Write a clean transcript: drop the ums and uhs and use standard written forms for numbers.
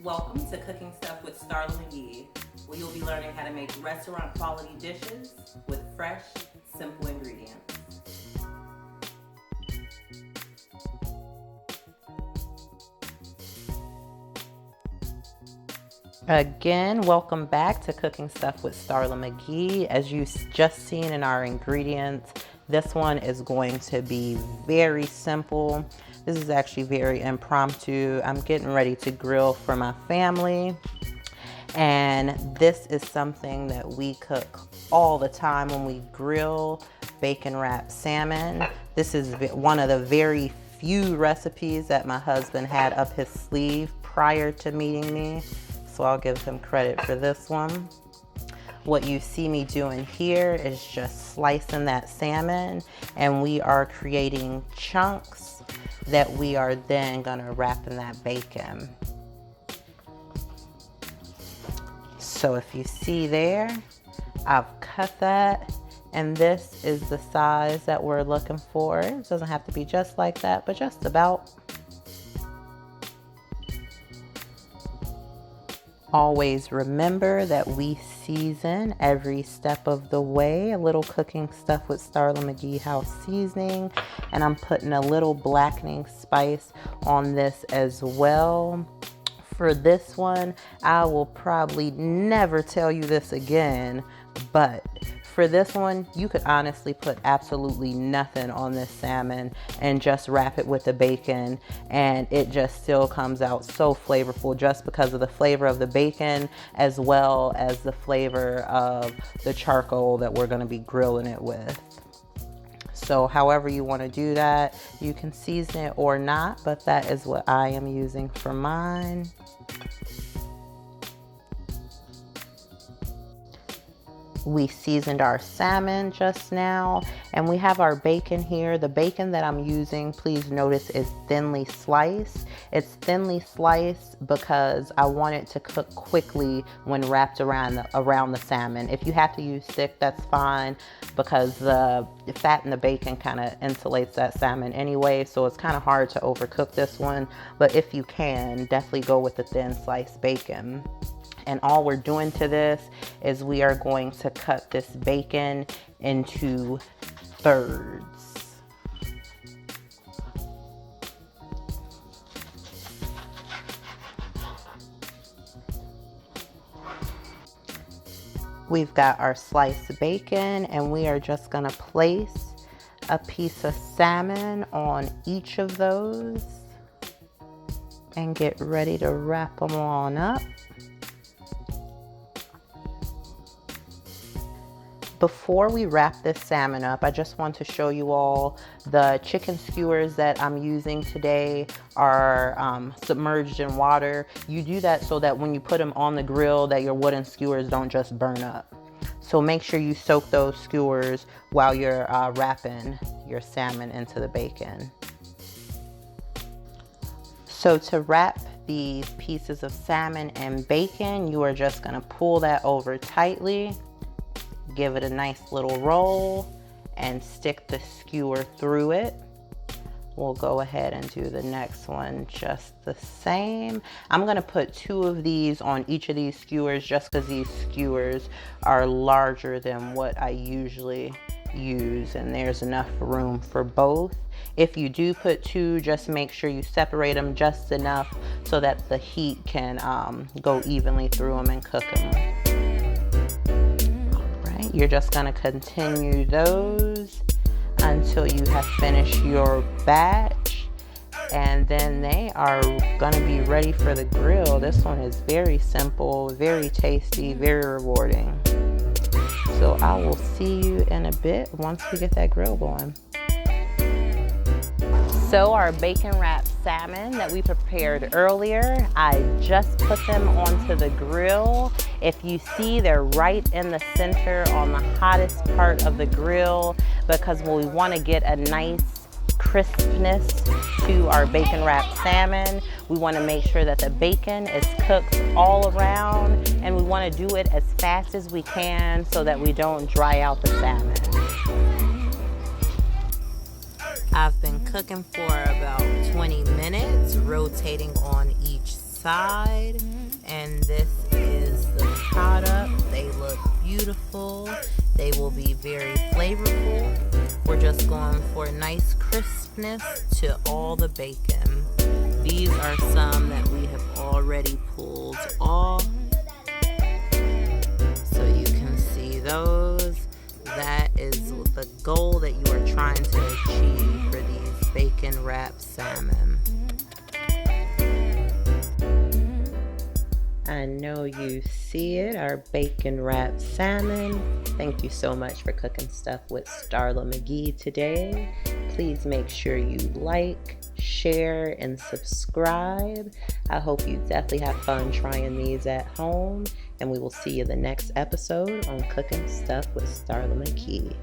Welcome to Cooking Stuff with Starla McGee, where you'll be learning how to make restaurant quality dishes with fresh, simple ingredients. Again, welcome back to Cooking Stuff with Starla McGee. As you just seen in our ingredients, this one is going to be very simple. This is actually very impromptu. I'm getting ready to grill for my family. And this is something that we cook all the time when we grill bacon wrapped salmon. This is one of the very few recipes that my husband had up his sleeve prior to meeting me. So I'll give him credit for this one. What you see me doing here is just slicing that salmon, and we are creating chunks that we are then gonna wrap in that bacon. So if you see there, I've cut that, and this is the size that we're looking for. It doesn't have to be just like that, but just about. Always remember that we season every step of the way. A little Cooking Stuff with Starla McGee house seasoning, and I'm putting a little blackening spice on this as well. For this one, I will probably never tell you this again, but for this one, you could honestly put absolutely nothing on this salmon and just wrap it with the bacon, and it just still comes out so flavorful just because of the flavor of the bacon as well as the flavor of the charcoal that we're going to be grilling it with. So however you want to do that, you can season it or not, but that is what I am using for mine. We seasoned our salmon just now, and we have our bacon here. The bacon that I'm using, please notice, is thinly sliced. It's thinly sliced because I want it to cook quickly when wrapped around the salmon. If you have to use thick, that's fine, because the fat in the bacon kind of insulates that salmon anyway, so it's kind of hard to overcook this one. But if you can, definitely go with the thin sliced bacon. And all we're doing to this is we are going to cut this bacon into thirds. We've got our sliced bacon, and we are just going to place a piece of salmon on each of those and get ready to wrap them on up. Before we wrap this salmon up, I just want to show you all the chicken skewers that I'm using today are submerged in water. You do that so that when you put them on the grill, that your wooden skewers don't just burn up. So make sure you soak those skewers while you're wrapping your salmon into the bacon. So to wrap these pieces of salmon and bacon, you are just gonna pull that over tightly. Give it a nice little roll and stick the skewer through it. We'll go ahead and do the next one just the same. I'm gonna put 2 of these on each of these skewers just because these skewers are larger than what I usually use, and there's enough room for both. If you do put 2, just make sure you separate them just enough so that the heat can go evenly through them and cook them. You're just going to continue those until you have finished your batch, and then they are going to be ready for the grill. This one is very simple, very tasty, very rewarding. So I will see you in a bit once we get that grill going. So our bacon wrapped salmon that we prepared earlier, I just put them onto the grill. If you see, they're right in the center on the hottest part of the grill because we want to get a nice crispness to our bacon wrapped salmon. We want to make sure that the bacon is cooked all around, and we want to do it as fast as we can so that we don't dry out the salmon. I've been cooking for about 20 minutes, rotating on each side, and this is the product. They look beautiful. They will be very flavorful. We're just going for a nice crispness to all the bacon. These are some that we have already pulled off, so you can see those. That is the goal that you are trying to achieve for these bacon wrapped salmon. I know you see it, our bacon wrapped salmon. Thank you so much for cooking stuff with Starla McGee today. Please make sure you like, share, and subscribe. I hope you definitely have fun trying these at home, and we will see you the next episode on Cooking Stuff with Starla McGee.